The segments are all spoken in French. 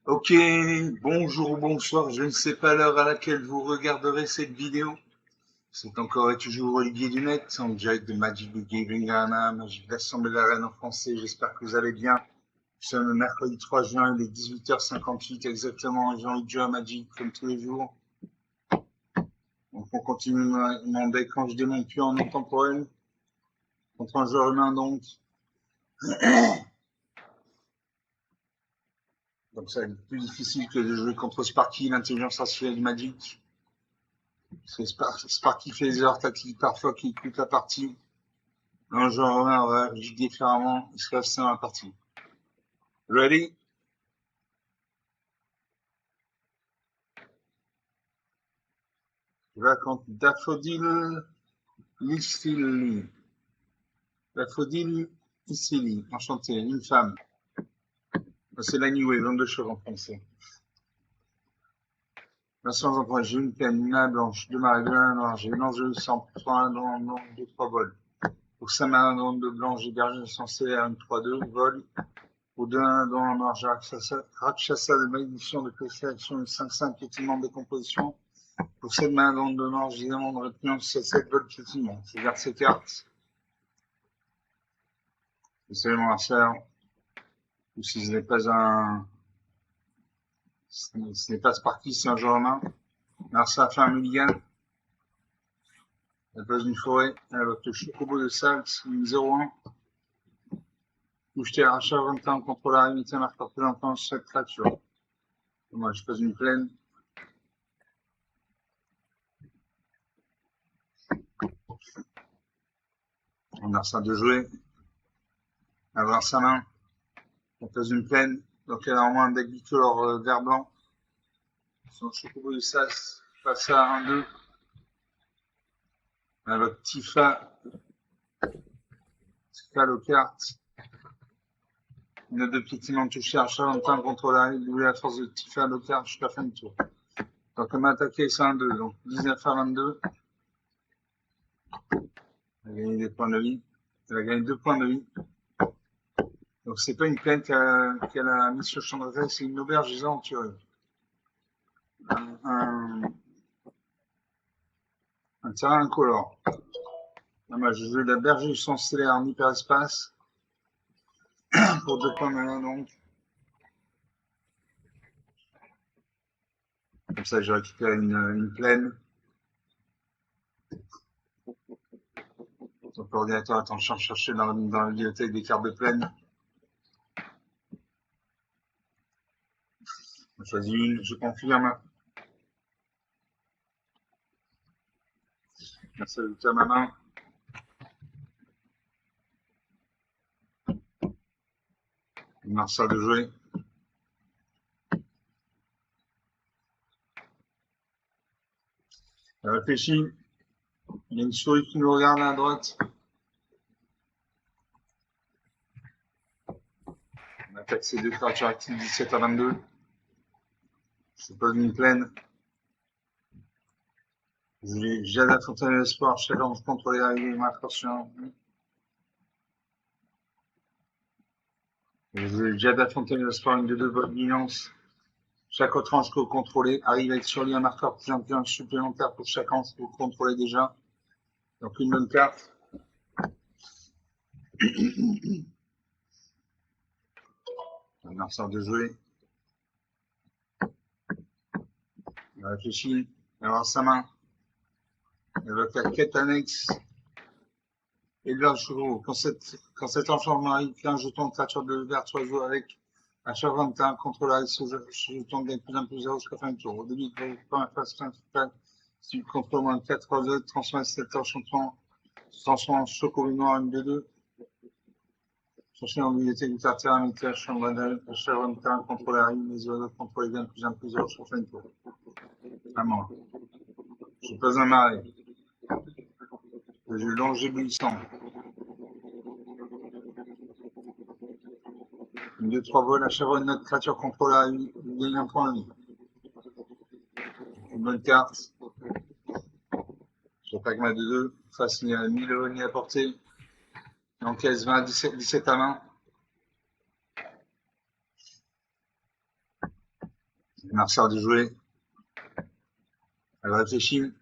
Ok, bonjour ou bonsoir, je ne sais pas l'heure à laquelle vous regarderez cette vidéo. C'est encore et toujours Olivier Dunette, en direct de Magic the Gathering Ghana, Magic l'Assemblée de la Reine en français, j'espère que vous allez bien. Nous sommes le mercredi 3 juin, il est 18h58 exactement, Jean-Luc Joe à Magic, comme tous les jours. Donc on continue mon deck quand je démonte plus en non temporel, contre un joueur humain donc. Donc ça va être plus difficile que de jouer contre Sparky, l'intelligence artificielle de Magic. C'est Sparky fait des erreurs tactiques parfois qui coûtent la partie. Un joueur humain aurait réagi différemment, il se passe ça dans la partie. Ready? Je vais contre Daffodil Lissili. Daffodil Lissili, enchanté, une femme. C'est la New Wave, 22 chevaux en français. Vincent Jean-Paul, j'ai une peine, une main blanche, deux marées, deux mains noires, j'ai une enjeu sans point, non, deux, trois vols. Pour 5 mains de blanche, j'ai berger censé à une 3-2, vol. Pour 2-1 dans noir, j'ai Rakshasa de malédiction de présélection, une 5-5 piétinement de décomposition. Pour cette main de noir, j'ai demande de retenir 7 vols piétinement. Je garde ces cartes. Salut mon Marcel. Ou si ce n'est pas ce n'est pas Sparky, c'est un joueur en main. Marcel a fait un mulligan. Elle pose une forêt. Elle va le chocobo de Salx, une 0-1. Où je t'ai arraché à 20 ans contre la réunité marqueur présentant chaque créature. Moi, je pose une plaine. On a ça de jouer. Avoir sa main. On pose une plaine. Donc elle a au moins un deck bicolore vert blanc. Son chocobo de Salx passe à 1-2. Avec Tifa aux cartes. Une note de piétinement touchée à Charentin contre la doublée à force de Tifa aux cartes jusqu'à la fin du tour. Donc on m'a attaqué, c'est 1-2. Donc 19 à 22. Elle a gagné des points de vie. Elle a gagné 2 points de vie. Donc c'est pas une plaine qu'elle a mise sur le champ de bataille, c'est une auberge des aventuriers. Un terrain incolore. Je joue la berger du sang stellaire en hyperespace. Pour 2 points de main donc. Comme ça, je récupère une plaine. Donc l'ordinateur est en train de chercher dans la bibliothèque des cartes de plaine. Je choisis une, je confirme. Merci à ma main. Marcel de jouer. Elle réfléchit. Il y a une souris qui nous regarde à droite. On attaque ces deux créatures actives 17 à 22. Je pose une plaine. J'ai la fontaine de l'espoir. Chaque ange contre les arrivées marqueurs sur un. J'ai la fontaine de l'espoir, une de deux vols d'immense. Chaque autre ange que vous contrôlez arrive avec sur lui un marqueur plus un supplémentaire pour chaque ange que vous contrôlez déjà. Donc une bonne carte. Marcel de jouer. Il réfléchit. Il va avoir sa main. Elle va faire quête annexe. Éleveur de chevaux. Quand cet enchantement arrive, un jeton de créature de vert soit joué avec à chaque 21 contre la ce jeton gagne plus 1 plus 0 jusqu'à la fin du tour. Au début de la première phase principale, si tu contrôles moins de 4 autres, transforme cet enchantement, transforme en chocobo noir M2-2. Cherchez en bibliothèque du terre à métier à chaque 21 contre la rive, les oiseaux contre les gains plus 1 plus 0 jusqu'à la fin du tour. À mort. Je pose un marais. Je longe éblouissant. Une 2-3 vols à chaque fois notre créature contrôle la vie, il gagne un point de vie. Une bonne carte. J'attaque ma 2-2. Face, il y a 1000 ni à portée. Il encaisse 20 17 à main. Marcel de jouer. Elle réfléchit.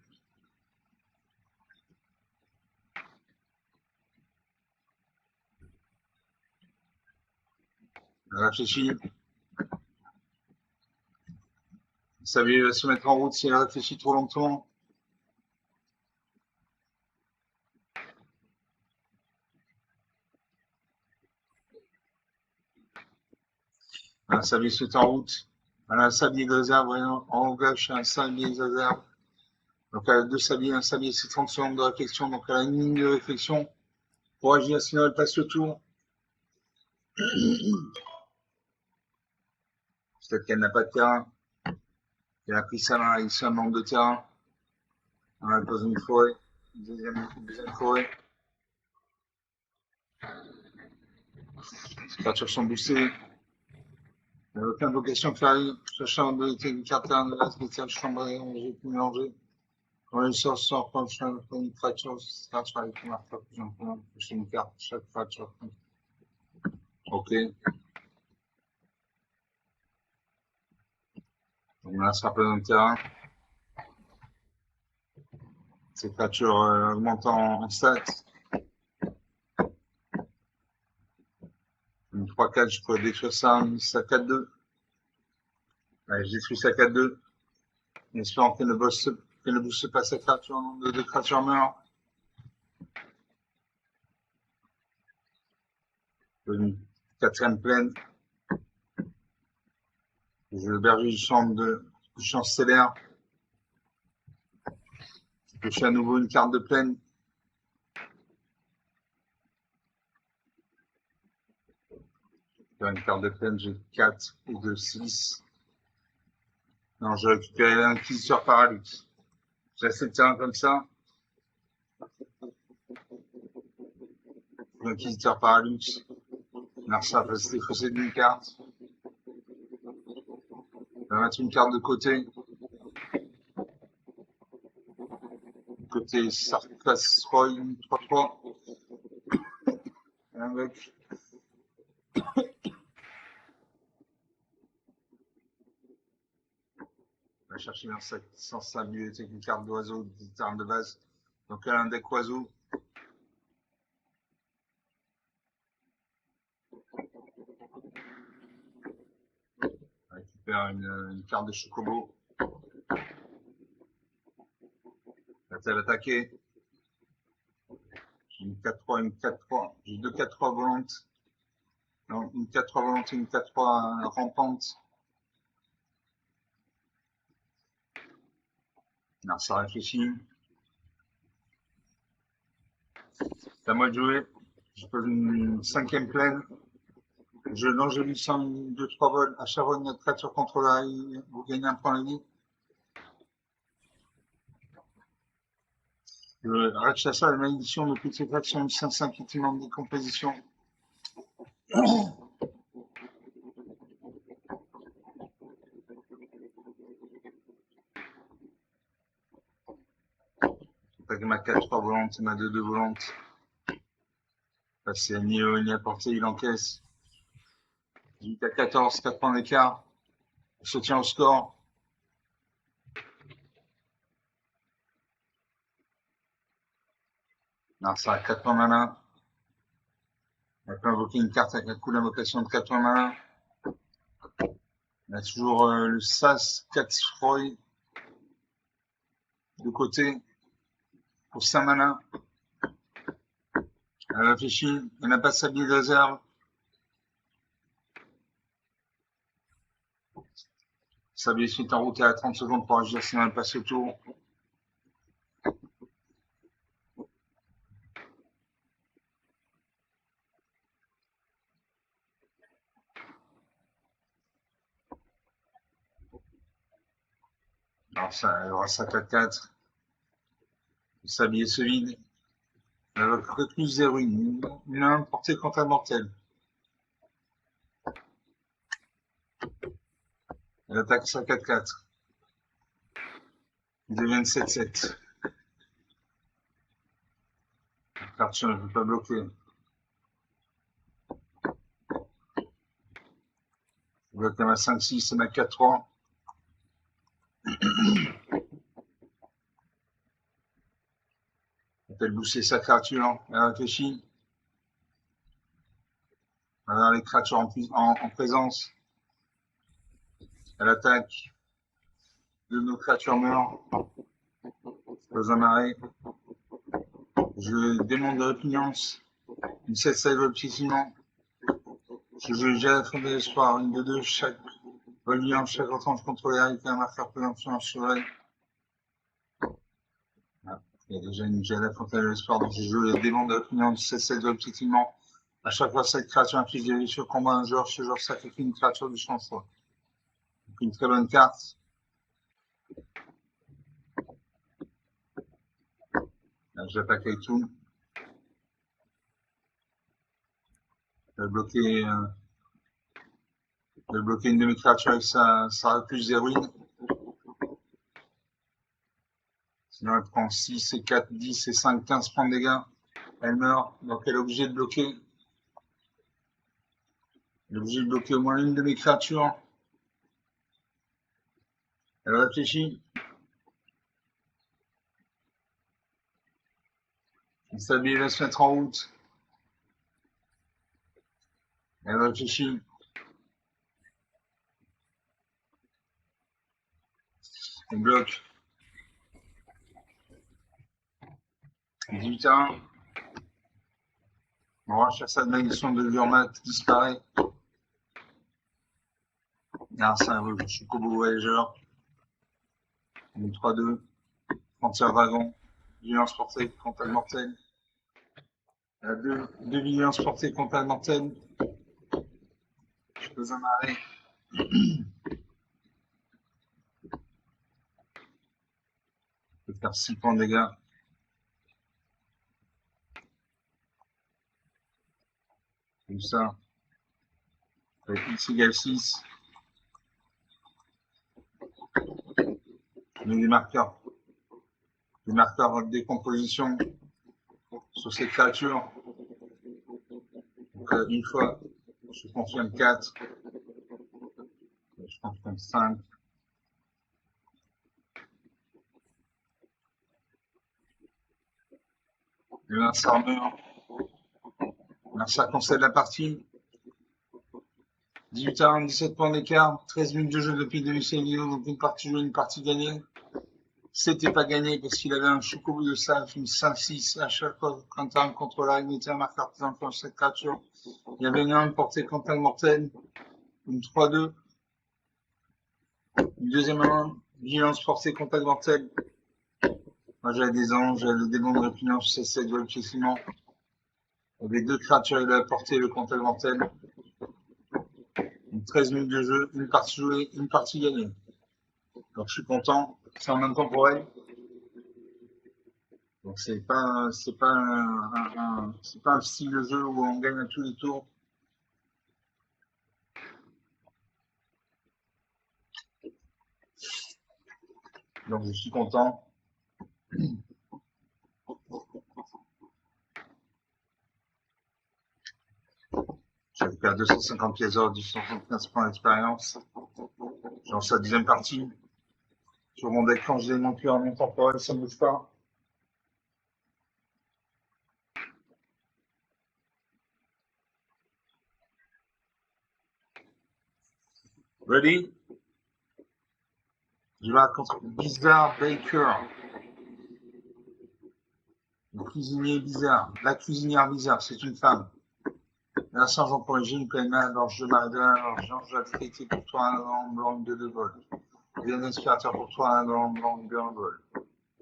Elle réfléchit. Ça va se mettre en route si elle réfléchit trop longtemps. Un sablier se met en route. Elle a un sablier de réserve en gauche, un sablier de réserve. Donc elle a deux sabliers, un sablier c'est 30 secondes de réflexion. Donc elle a une ligne de réflexion pour agir, sinon elle passe le tour. Peut-être qu'elle n'a pas de terrain. Elle a pris sa main, il se manque de terrain. Elle pose une forêt, deuxième forêt. Les créatures sont boostées. Il n'y a aucune vocation clarie. Cherchant de une carte terrain de la spéciale chambre et j'ai pu mélanger. Quand les sorts sortent, quand je fais une créature, c'est la première fois que j'en prends une carte, chaque créature. Ok. On a ça dans le terrain. Ces créatures augmentant en stats. Une 3-4, je pourrais détruire ça, ça 4-2. Allez, je détruis ça 4-2. En espérant que ne booste pas sa créature, nombre de créatures meurent. Une quatrième plaine. Je berger du champ stellaire. Je fais à nouveau une carte de plaine. Une carte de plaine, j'ai 4 et 2, 6. Non, je récupère l'inquisiteur Paraluxe. J'ai assez de terrain comme ça. L'inquisiteur Paraluxe. Narsa va se défausser d'une carte. On va mettre une carte de côté. Côté Sarkas Roy 3-3. Avec. On va chercher un sac sans sa bibliothèque une carte d'oiseau de terrain de base. Donc elle a un deck oiseau. On récupère une carte de Chocobo. Va-t-elle attaquer? J'ai une 4-3, une 4-3. J'ai deux 4-3 volantes. Non, une 4-3 volante et une 4-3 rampante. Non, ça réfléchit. C'est à moi de jouer. Je pose une cinquième plaine. Je lance je lui sens 2-3 vols. À chaque fois, notre créature contrôle, vous gagnez un point de vie. Le Rakshasa, la malédiction de toutes ces fractions du 5-5 qui manque de décomposition. Avec ma 4-3 volante et ma 2-2 volante. C'est ni haut ni à portée, il encaisse. 18 à 14, 4 points d'écart. On se tient au score. Non, ça a 4 points malin. On peut invoquer une carte avec un coup d'invocation de 4 points malin. On a toujours le Sas 4 Freud de côté pour 5 malin. Elle réfléchit, elle n'a pas sa bille de réserve. Sa bille suite en route à 30 secondes pour agir sinon elle passe le tour. Alors ça, elle aura sa 4-4. Sa bille se vide. Elle va recluse 0, une portée contre un mortel. Elle attaque sa 4-4. Il devient 7-7. La carte ne peut pas bloquer. Je bloque ma 5-6 et ma 4-3. Elle booster sa créature, elle réfléchit. Alors les créatures en présence. Elle attaque. Deux de nos créatures meurent. Dans un marais. Je demande de répugnance. Une 7-7 objectivement. Je joue déjà la fin de l'espoir. Une de deux chaque. Reliant chaque étrange contrôlé avec un marqueur présomption sur elle. Ah, il y a déjà une gel à fontaine de l'espoir, donc je joue les démons de l'opinion de 7-7 objectivement. À chaque fois, cette créature inflige des blessures sur combat un joueur, ce joueur sacrifie une créature du champ choix. Donc une très bonne carte. Là, j'attaque avec tout. Je vais bloquer une de mes créatures avec sa plus des ruines. Sinon, elle prend 6 et 4, 10 et 5, 15 points de dégâts. Elle meurt, donc elle est obligée de bloquer. Elle est obligée de bloquer au moins une de mes créatures. Elle réfléchit. Elle s'habille, elle va se mettre en route. Elle réfléchit. Elle bloque. 18-1. On recherche sa malédiction de Lurmat disparaît. Ah, c'est un Chocobo Voyageur. 3-2. Frontière Dragon. Violence portée, contact mortel. 2 violences portées, contact mortel. Je peux un arrêt. Je peux faire 6 points de dégâts. Comme ça. Avec X égale 6. Je mets des marqueurs. Des marqueurs de décomposition sur ces créatures. Donc, une fois, je confirme 4. Je confirme 5. Le lanceur meurt. Larsa concède la partie. 18-1, 17 points d'écart, 13 minutes de jeu depuis demi-série, donc une partie jouée, une partie gagnée. C'était pas gagné parce qu'il avait un chocobo de salve, une 5-6 à chaque fois quand un contrôleur mettait un marqueur présent sur cette créature. Il y avait une arme portée contact mortel, une 3-2. Une deuxième arme, vigilance portée contact mortel. Moi j'avais des anges, j'avais le démon de répugnance, c'est 7 objectivement. Il y avait 2 créatures de la portée, le contact mortel. 13 minutes de jeu, une partie jouée, une partie gagnée. Donc je suis content, c'est en même temps pour elle. Donc c'est pas un style de jeu où on gagne à tous les tours. Donc je suis content. J'ai fait 250 pièces d'or, 275 points d'expérience. J'en sais la deuxième partie. Sur mon deck, quand je l'ai monté en même temps pour elle, ça ne bouge pas. Ready? Je vais contre Bizarre Baker. Le cuisinier bizarre. La cuisinière bizarre, c'est une femme. La sergent pour une pleine main, l'ange de Marie-Delin, l'ange de la fidélité pour toi, un blanc, blanc, de vol. Bien inspirateur pour toi, un blanc, blanc, de vol.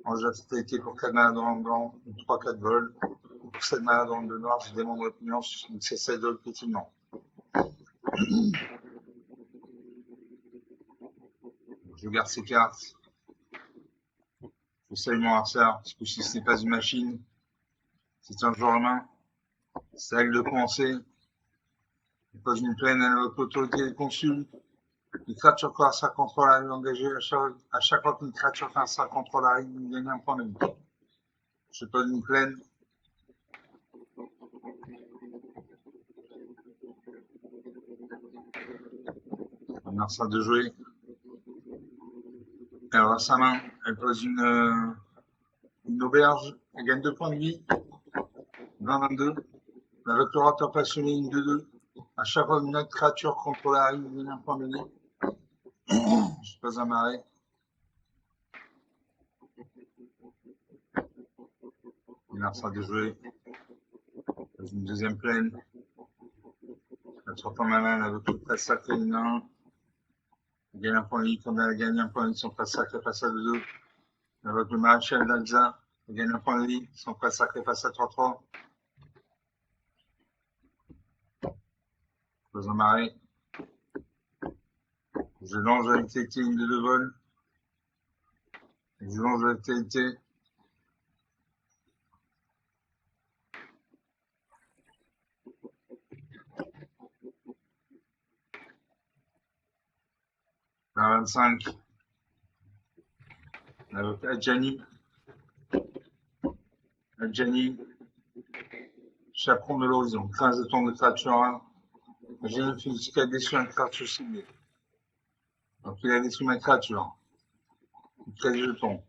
Ange de la fidélité pour 4 mains dans blanc, 3-4 vols. Pour 7 mains dans le noir, je demande l'opinion, c'est 7 vols petitement. Je garde ces cartes. Je salue mon adversaire, parce que si ce n'est pas une machine, c'est un joueur humain. C'est à elle de commencer. Je pose une plaine à notre autorité des consuls. Les créatures qui ont un contrôle à engagé à chaque fois qu'une créature fait un sac contrôle à il gagne un point de vie. Je pose une plaine. On a ça de jouer. Alors, à sa main, elle pose une auberge. Elle gagne 2 points de vie. 20-22. Avec l'orateur passionné, une 2-2. À chaque fois une autre créature contrôlée arrive, il gagne un point de vie. Je suis pas amarré. Il a ça de jouer. Dans une deuxième plaine. Elle transforme la main avec le presse sacré, une 1. Elle gagne un point de vie. Quand elle gagne un point de vie, son presse sacré passe à 2-2. Avec le maréchal d'Alza, elle gagne un point de vie. Son presse sacré passe à 3-3. Pas amarré. Je lance avec l'activité une de 2 vols. Je lance avec l'activité. À 25. Avec Adjani. Adjani. Chaperon de l'horizon. 15 jetons de créature 1. J'ai une physique qui a déçu un créature ciblée. Donc il a détruit ma créature. Il crée des jetons.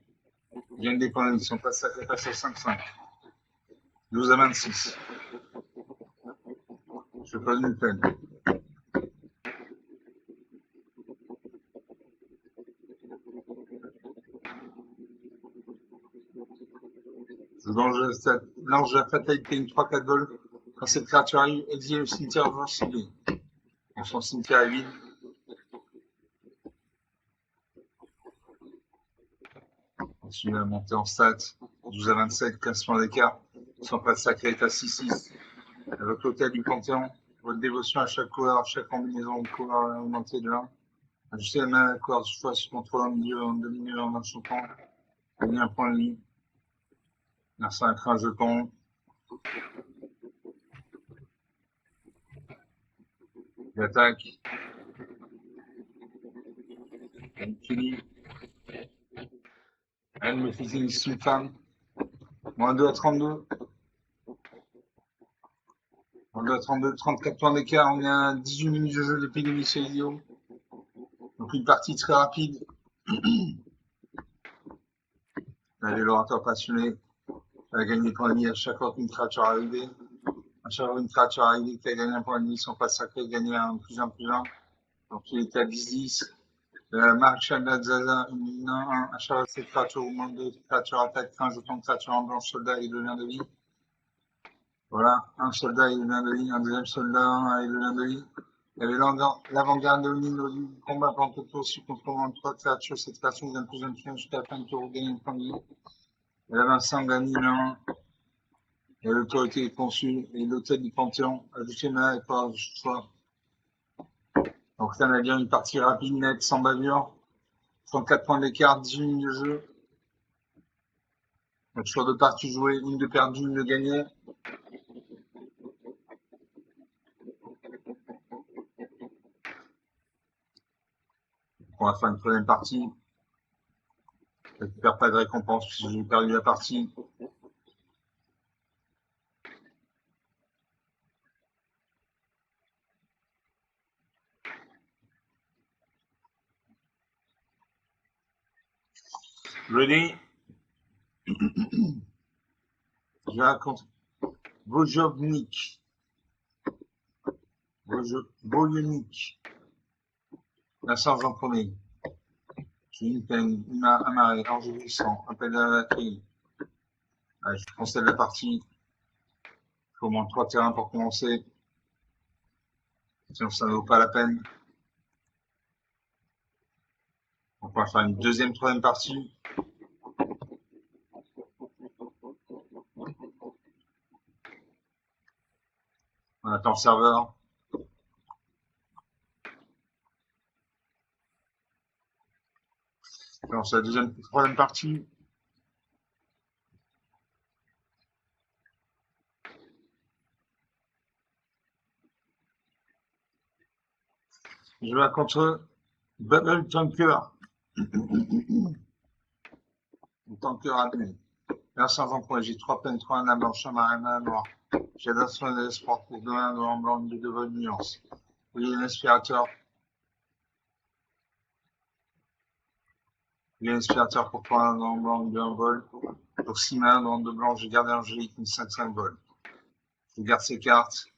Il gagne des points de vie. Son passe sacré passe à 5-5. 12 à 26. Je pose une peine. Je lance la fatalité une 3-4 vols. Quand cette créature arrive, exile le cimetière joueur ciblé. Donc son cimetière est vide. Ensuite, la montée en stats. 12 à 27, 15 points d'écart. Son passe sacré est à 6-6. Avec l'hôtel du Panthéon, votre dévotion à chaque couleur, chaque combinaison de couleurs augmentée de 1. Ajustez la main à la couleur du choix sur contrôle en milieu, en demi-milieu, en chantant. Gagnez un point de vie. Merci à un jeton. J'attaque. Elle finit. Elle me faisait une femme. Moins 2 à 32. Moins 2 à 32, 34 points d'écart. On est à 18 minutes de jeu depuis l'émission vidéo. Donc une partie très rapide. Allez, l'orateur passionné. Elle a gagné des points de vie à chaque fois qu'une créature arrivée. À chaque fois qu'une créature arrivée qui a gagné un point de vie, son passe sacré gagnait un plus 1 plus 1. Donc il était à 10-10. Maréchal d'Alsace, une 1, à chaque fois que cette créature augmente de créature attaque, un jeton de créature en blanche, soldat et 2 liens de vie. Voilà, un soldat et 2 liens de vie, un deuxième soldat et 2 liens de vie. Il y avait l'avant-garde de l'île du combat pendant tout le tour, si contrôlant 3 créatures, cette créature gagne plus 1 plus 1 jusqu'à la fin du tour, gagne un point de vie. Elle a 25 gagne 1. Et l'autorité est conçue et l'hôtel du Panthéon, ajouté main et pas de choix. Donc là, on a bien une partie rapide, nette, sans bavure. 34 points d'écart, 18 minutes de jeu. Donc sur 2 parties jouées, une de perdue, une de gagnée. On va faire une troisième partie. Je ne récupère pas de récompense puisque j'ai perdu la partie. Ready? Je raconte Vojovnik. Vojovnik. La sergent premier. J'ai une peine, une amarré, ange sang, appel à la crie. Allez, je concède la partie. Il faut au moins 3 terrains pour commencer. Sinon, ça ne vaut pas la peine. On va faire une deuxième, troisième partie. On attend le serveur. On lance la deuxième, troisième partie. Je vais contre Bubble Tanker. Tanker admin. Merci à vous. J'ai 3 peines, 3 un blanche, un marin, un noir. J'ai l'instrument de l'espoir pour 2 1 en blanc, de bonne nuance. Oui, un aspirateur. J'ai un aspirateur pour 3 dans le blanc, de 1 vol. Pour 6 mains dans 2 blancs, j'ai gardé Angélique, une 5-5 vol. Je garde ces cartes.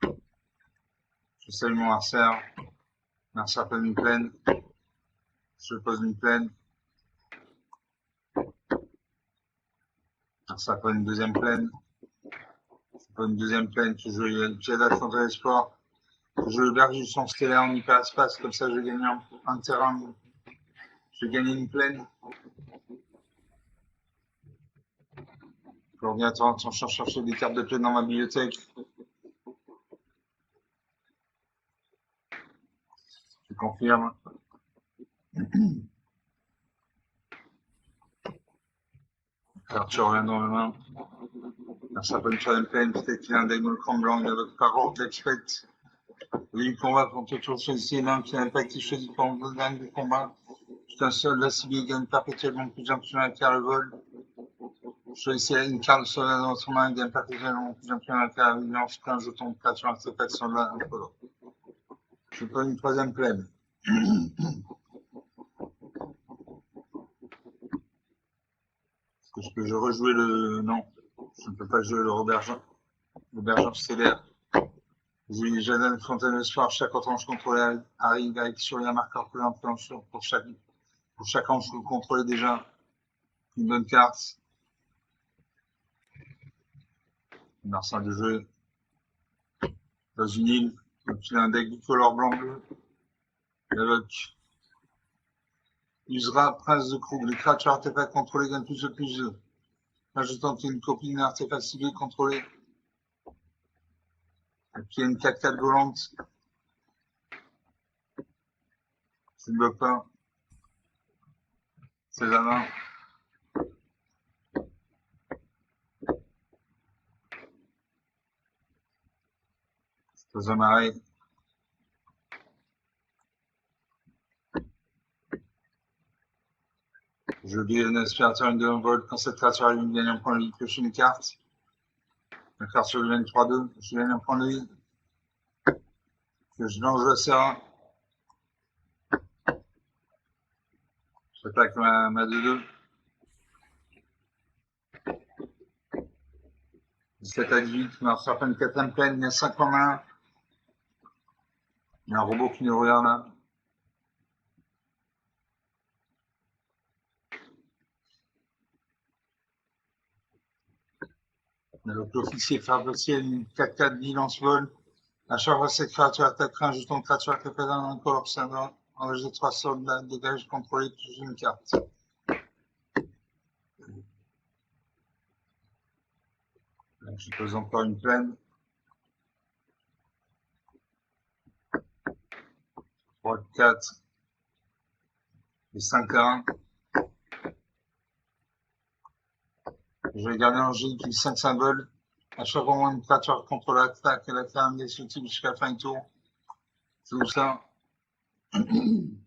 Je salue mon adversaire. L'adversaire pose une plaine. Je pose une plaine. L'adversaire pose une deuxième plaine. Je pose une deuxième plaine. Je joue Jedi contre l'espoir. Je joue le berger du son stellaire en hyperespace. Comme ça, je vais gagner un terrain. Je vais gagner une plaine. L'ordinateur est en train de chercher des cartes de plaine dans ma bibliothèque. Je confirme. Carte revient dans la main. Ça peut une troisième plaine, peut-être qu'il a un diagonal cran blanc, il n'avait pas rort d'expect. Le combat contre toujours choisi l'un qui n'a pas été choisi pendant le dernier combat. C'est un seul, la civile gagne perpétuellement plusieurs pions à le vol. Choisissez une carte sur la dans son main, gagne perpétuellement plusieurs pions à la vigilance, plein jeton de 4 sur un artefact sur la incolore. Je prends une troisième plaine. Est-ce que je rejouer le. Non, je ne peux pas jouer le Robergeant stellaire. Oui, Jadon Fontaine le soir, chaque ange contrôlé arrive avec sur un marqueur plus influentiel pour chaque ange que vous contrôlez déjà. Une bonne carte. Une arsenal de jeu. Dans une île. Donc il a un deck bicolore blanc-bleu. Évoque. Usera Prince de Krug. Les créatures artefacts contrôlées gagnent plus de plus de. Ajoutant une copie d'un artefact civil contrôlé. Et puis il y a une 4-4 volante. Je ne bloque pas. C'est la main. C'est un arrêt. Je dis un aspirateur, une 2 vol. Quand cette créature a une gagne un point de vie, pioche une carte. La carte sur le 3-2. Je gagne un point de vie. Je lance le serra. J'attaque ma 2-2. 17 à 18. Mars frappe une quatrième pleine. Il y a 5 en main. Il y a un robot qui nous regarde là. Donc l'officier frappe aussi une 4-4 10 lance-vol. À chaque fois cette créature attaquera un jeton de créature qui fait un color observant. Enregistré 3 soldats, dégage, contrôler, plus une carte. Donc, je pose encore une plaine. 3, 4 et 5 à 1. Je vais garder Angélique qui 5 symboles. À chaque moment, une créature contre l'attaque, elle a fait un destructible jusqu'à la fin du tour. C'est où ça? Une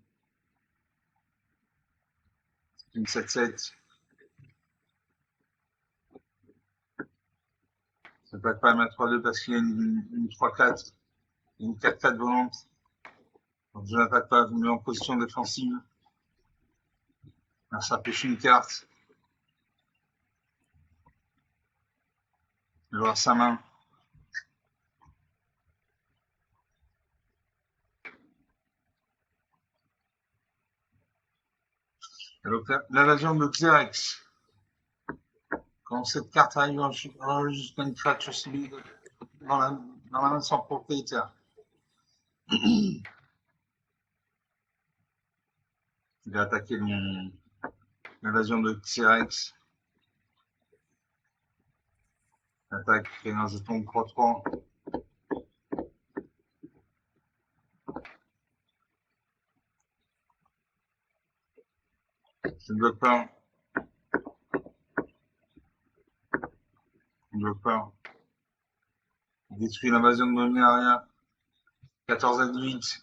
7-7. Ça peut pas mettre 3-2 parce qu'il y a une 3-4. Une 4-4 volante. Donc je n'attaque pas, je me mets en position défensive. Là, ça pêche une carte. Je vois sa main. L'invasion de Xerex. Quand cette carte arrive, jusqu'à une créature civile dans la main de son propriétaire. Il va attaquer l'invasion de Xerex. Attaque, fait un jeton de 3-3. Je ne bloque pas. Je ne bloque pas. Il détruit l'invasion de Dominaria. 14 à 18.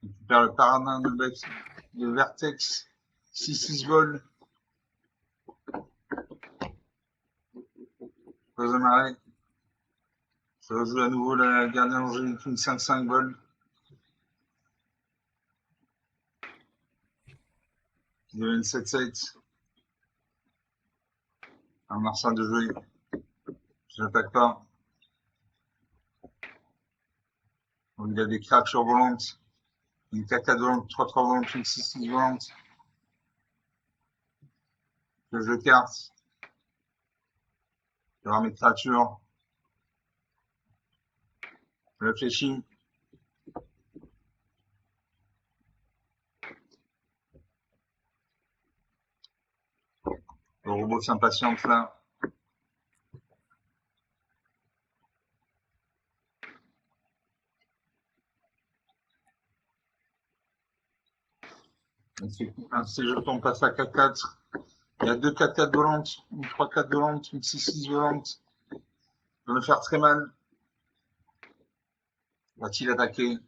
Il récupère le paradin de Vertex. 6-6 vols. Pose marée. Je rejoue à nouveau la gardienne angélique, une 5-5 vols. Il y avait une 7-7. Un Marcin de jouer. Je n'attaque pas. Donc, il a des cracks sur volante. Une 4-4 volante, 3-3 volante, une 6-6 volante. Le jeu de cartes. Il y aura mes créatures. Je réfléchis. Le robot s'impatiente là. Un de ces jetons passe à 4-4. Il y a deux 4-4 volantes, une 3-4 volante, une 6-6 volante. Ça va me faire très mal. Va-t-il attaquer? Il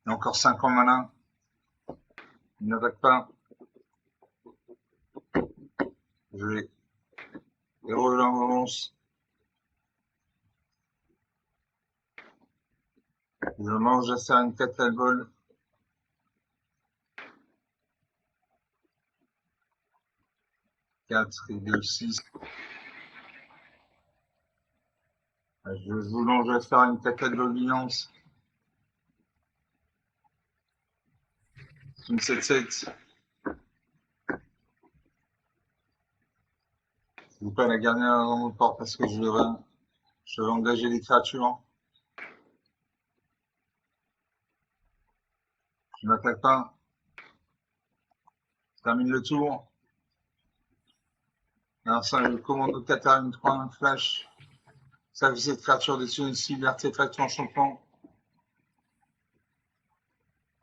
y a encore 5 en malin. Il n'attaque pas. Je vais héros de l'avance. Je mange à faire une 4-4 vol. 4 et 2, 6. Je vous longe à faire une 4-4 vol binance. Une 7-7. Je ne vais pas la garder dans mon port parce que je vais engager des créatures. Je n'attaque pas. Je termine le tour. Alors ça, je commande 4 à une 3, un flash. Ça fait cette créature dessus une cible, artefact enchantement.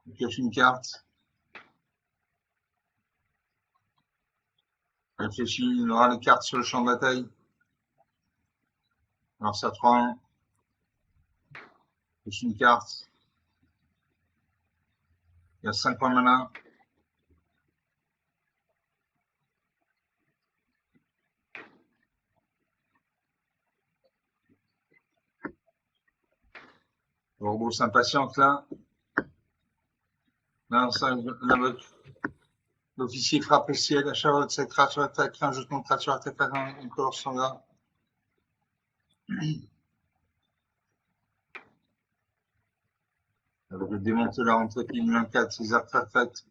Je pioche une carte. Réfléchis, il aura les cartes sur le champ de bataille. Alors ça 3-1. Pioche une carte. Il y a 5 points mana. Le robot s'impatiente là. Là, ça, l'officier frappe au ciel. À chaque fois que cette créature attaque, un jeton de créature attaque un color standard. Avec le démanteleur entre pile 24, 6 artefacts,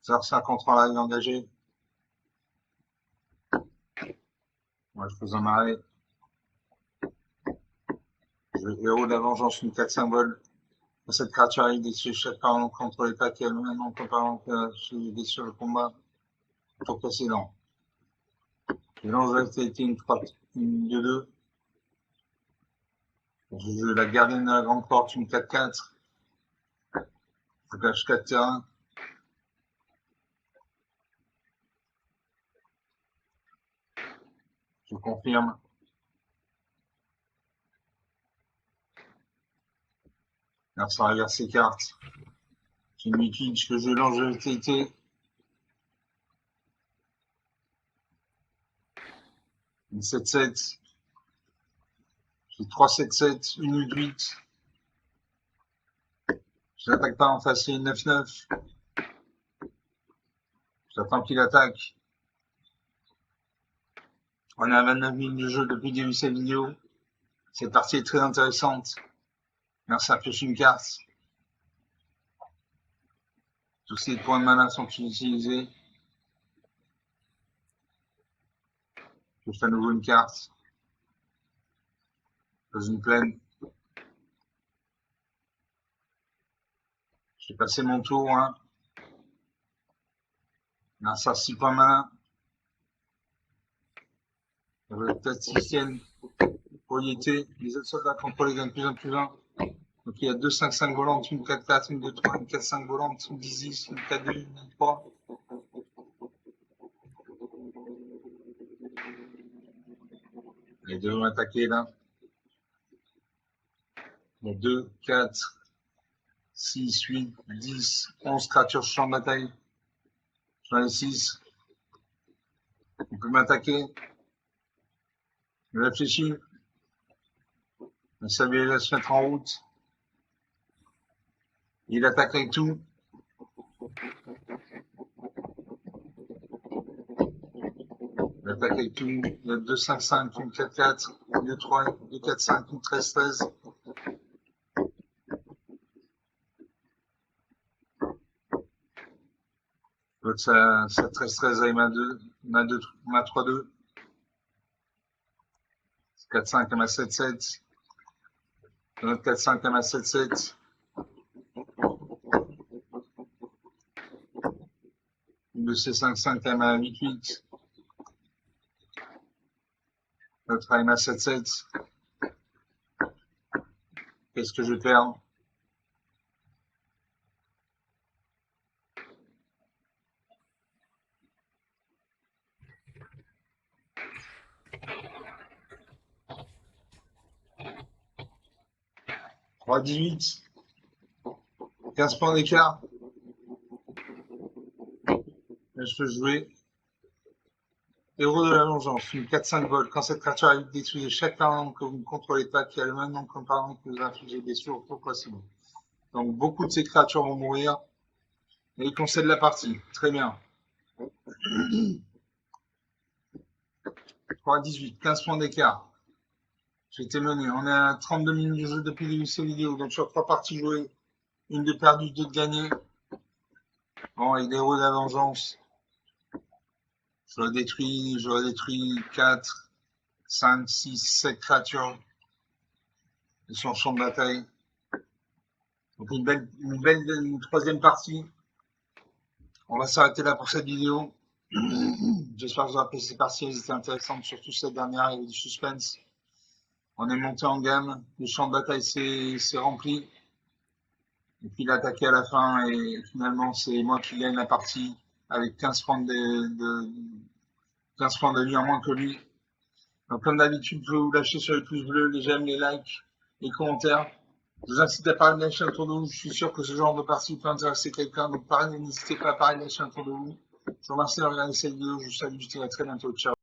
5 entre en live engagé. Moi, je pose un marais. Je héros de la vengeance, une 4 symboles. Cette créature arrive dessus chaque parent contre les paquets, même en comparant que je sur le combat. Tour précédent. Je lance l'activité une 3, une 2-2. Je joue la gardienne de la grande porte, une 4-4. Je cache 4 terrains. Je confirme. Alors, ça reverse ses cartes. J'ai une liquide que je lance de l'activité. Une 7-7. J'ai 3 7-7, une 8-8. Je n'attaque pas en face, c'est une 9-9. J'attends qu'il attaque. On est à 29 minutes de jeu depuis le début de cette vidéo. Cette partie est très intéressante. Merci à piocher une carte. Tous ces points de mana sont utilisés. Je fais à nouveau une carte. Dans une plaine. J'ai passé mon tour. Hein. Merci à 6 points de mana. Statisticienne. Propriété. Les autres soldats contrôlés gagnent plus en plus 1. Donc il y a 2 5-5 volantes, une 4-4, une 2-3, une 4-5 volante, une 10-10, une 4-2, une 3. Les deux vont attaquer là. Il y a 2, 4, 6, 8, 10, 11 créatures sur champ de bataille. J'en ai 6. Il peut m'attaquer. Je réfléchis. Il savait se mettre en route. Il attaque avec tout. J'attaque avec tout. Il y a 2-5-5, une 4-4, une 2-3, 2-4-5, une 13-13. Donc ça 13-13 avec ma 3-2. 4-5 à ma 7-7. Un autre 4-5 à ma 7-7. Une C5-5 à ma 8-8. L'autre à ma 7-7. Qu'est-ce que je perds? « 3-18. 15 points d'écart. Je peux jouer Héros de la vengeance, une 4-5 vol. Quand cette créature arrive, détruisez chaque parent que vous ne contrôlez pas qui a le même nom comme parent que vous infligez des blessures au possible. Donc beaucoup de ces créatures vont mourir. Et il concède la partie. Très bien. 3-18, 15 points d'écart. J'ai été mené. On est à 32 minutes de jeu depuis le début de cette vidéo. Donc sur 3 parties jouées, une de perdue, 2 de gagnées. Bon, avec les héros de la vengeance, j'aurais détruit 4, 5, 6, 7 créatures de son champ de bataille. Donc une belle troisième partie. On va s'arrêter là pour cette vidéo. J'espère que vous aurez apprécié cette partie. Elle était intéressante, surtout cette dernière, il y avait du suspense. On est monté en gamme, le champ de bataille s'est rempli. Et puis il a attaqué à la fin et finalement c'est moi qui gagne la partie avec 15 points de vie en moins que lui. Donc comme d'habitude, je vais vous lâcher sur les pouces bleus, les j'aime, les likes, les commentaires. Je vous incite à parler, lâcher un tour de vous. Je suis sûr que ce genre de partie peut intéresser quelqu'un. Donc pareil, n'hésitez pas à parler, lâcher un tour de vous. Je vous remercie d'avoir regardé cette vidéo. Je vous salue, je vous dis à très bientôt. Ciao.